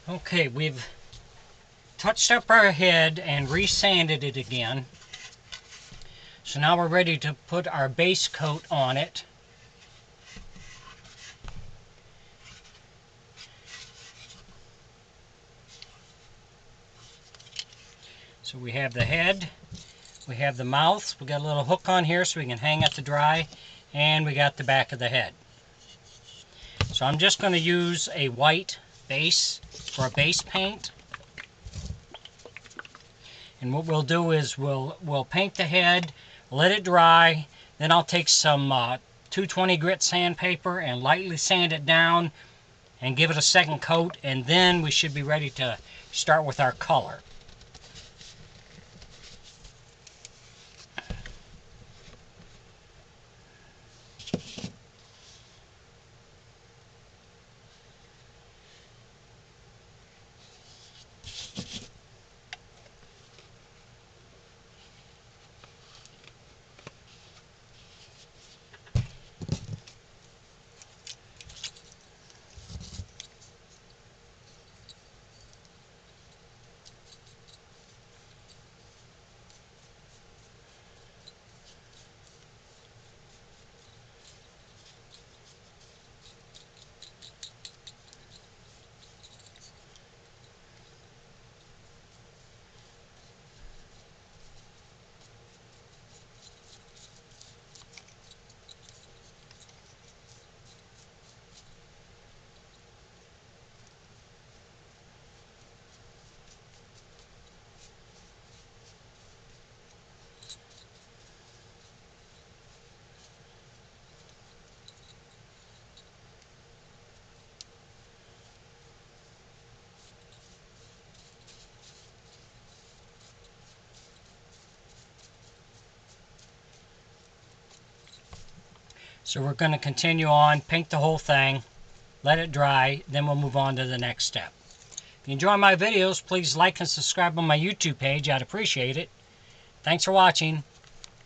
Okay, we've touched up our head and resanded it again. So now we're ready to put our base coat on it. So we have the head, we have the mouth, we got a little hook on here so we can hang it to dry, and we got the back of the head. So I'm just going to use a white base for a base paint. And what we'll do is we'll paint the head, let it dry, then I'll take some 220 grit sandpaper and lightly sand it down and give it a second coat, and then we should be ready to start with our color. So we're going to continue on, paint the whole thing, let it dry, then we'll move on to the next step. If you enjoy my videos, please like and subscribe on my YouTube page. I'd appreciate it. Thanks for watching.